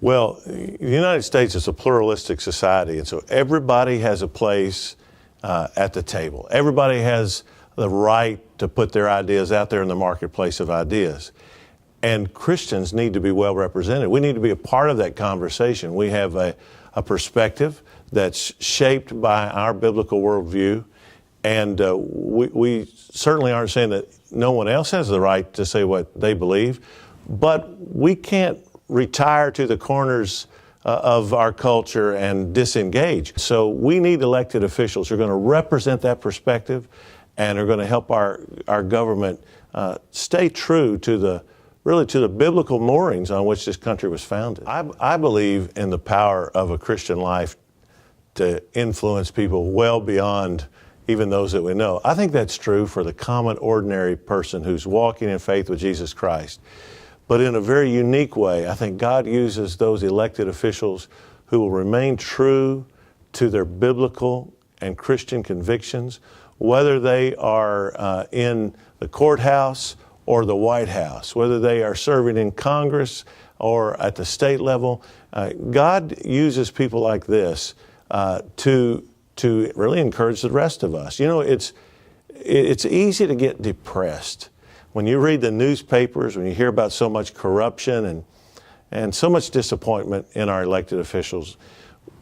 Well, the United States is a pluralistic society, and so everybody has a place at the table. Everybody has the right to put their ideas out there in the marketplace of ideas. And Christians need to be well represented. We need to be a part of that conversation. We have a perspective that's shaped by our biblical worldview, and we certainly aren't saying that no one else has the right to say what they believe, but we can't retire to the corners of our culture and disengage. So we need elected officials who are going to represent that perspective and are going to help our government stay true to the biblical moorings on which this country was founded. I believe in the power of a Christian life to influence people well beyond even those that we know. I think that's true for the common, ordinary person who's walking in faith with Jesus Christ. But in a very unique way, I think God uses those elected officials who will remain true to their biblical and Christian convictions, whether they are in the courthouse or the White House, whether they are serving in Congress or at the state level. God uses people like this to really encourage the rest of us. You know, it's easy to get depressed when you read the newspapers, when you hear about so much corruption and so much disappointment in our elected officials.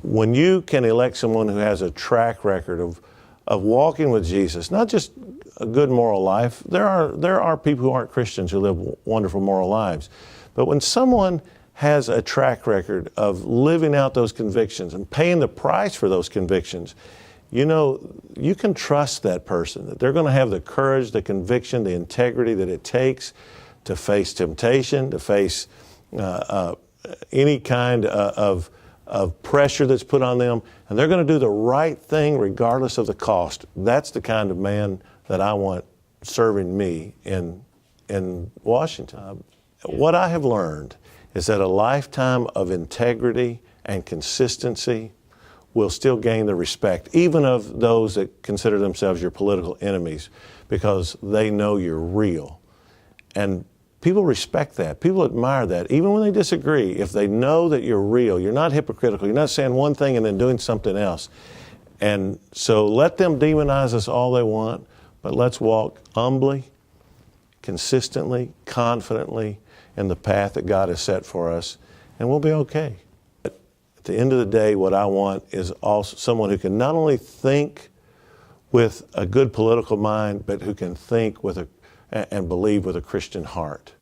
When you can elect someone who has a track record of walking with Jesus, not just a good moral life. There are people who aren't Christians who live wonderful moral lives. But when someone has a track record of living out those convictions and paying the price for those convictions, you know, you can trust that person, that they're going to have the courage, the conviction, the integrity that it takes to face temptation, to face any kind of pressure that's put on them, and they're going to do the right thing regardless of the cost. That's the kind of man that I want serving me in Washington. What I have learned is that a lifetime of integrity and consistency will still gain the respect, even of those that consider themselves your political enemies, because they know you're real. And people respect that. People admire that, even when they disagree. If they know that you're real, you're not hypocritical, you're not saying one thing and then doing something else. And so let them demonize us all they want, but let's walk humbly, consistently, confidently in the path that God has set for us, and we'll be okay. At the end of the day, what I want is also someone who can not only think with a good political mind, but who can think with and believe with a Christian heart.